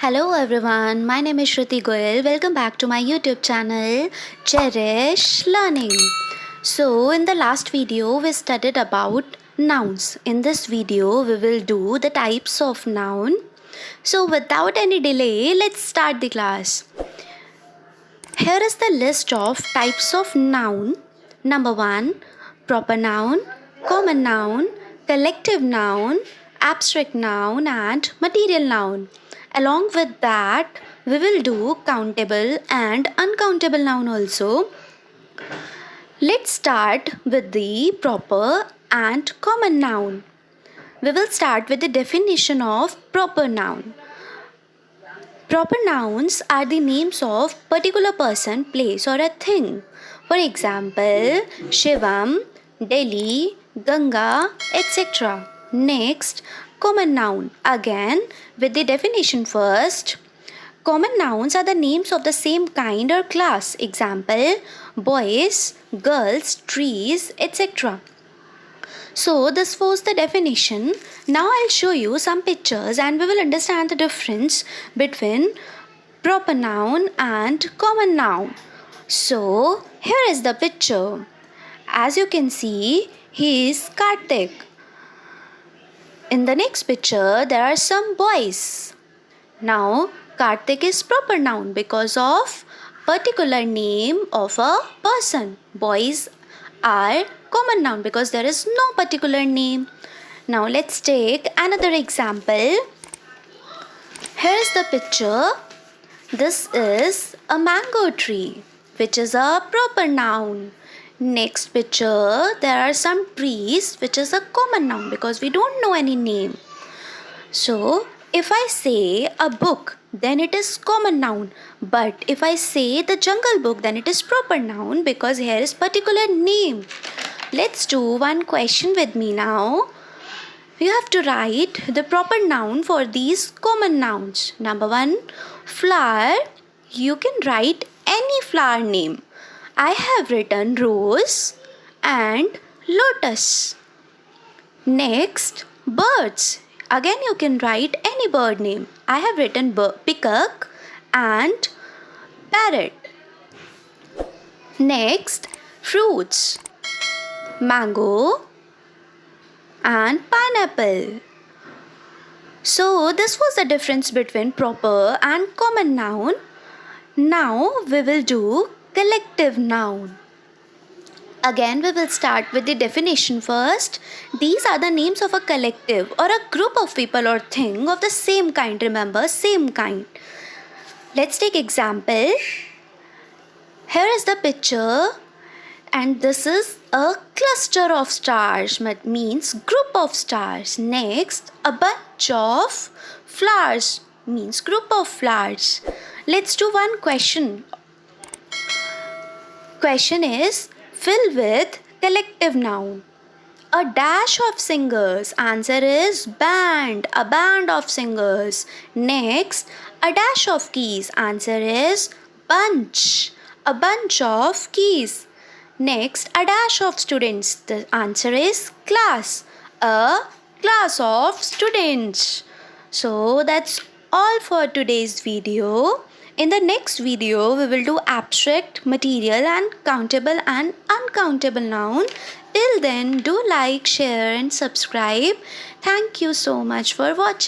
Hello everyone, my name is Shruti Goyal. Welcome back to my YouTube channel Cherish Learning. So in the last video we studied about nouns. In this video we will do the types of noun. So without any delay, let's start the class. Here is the list of types of noun. Number 1, proper noun, common noun, collective noun, abstract noun and material noun. Along with that, we will do countable and uncountable noun also. Let's start with the proper and common noun. We will start with the definition of proper noun. Proper nouns are the names of particular person, place or a thing. For example, Shivam, Delhi, Ganga, etc. Next, common noun. Again, with the definition first. Common nouns are the names of the same kind or class. Example, boys, girls, trees, etc. So this was the definition. Now I'll show you some pictures and we will understand the difference between proper noun and common noun. So here is the picture. As you can see, he is Karthik. In the next picture, there are some boys. Now Karthik is proper noun because of particular name of a person. Boys are common noun because there is no particular name. Now let's take another example. Here is the picture. This is a mango tree, which is a proper noun. Next picture, there are some trees, which is a common noun because we don't know any name. So if I say a book, then it is common noun. But if I say the jungle book, then it is proper noun because here is particular name. Let's do one question with me now. You have to write the proper noun for these common nouns. Number 1, flower. You can write any flower name. I have written rose and lotus. Next, birds. Again you can write any bird name. I have written peacock and parrot. Next, fruits. Mango and pineapple. So this was the difference between proper and common noun. Now we will do collective noun. Again, we will start with the definition first. These are the names of a collective or a group of people or thing of the same kind. Remember, same kind. Let's take example. Here is the picture and this is a cluster of stars, means group of stars. Next, a bunch of flowers means group of flowers. Let's do one question. Question is, fill with collective noun. A dash of singers. Answer is band. A band of singers. Next, a dash of keys. Answer is bunch. A bunch of keys. Next, a dash of students. The answer is class. A class of students. So that's all for today's video. In the next video, we will do abstract, material and countable and uncountable noun. Till then, do like, share and subscribe. Thank you so much for watching.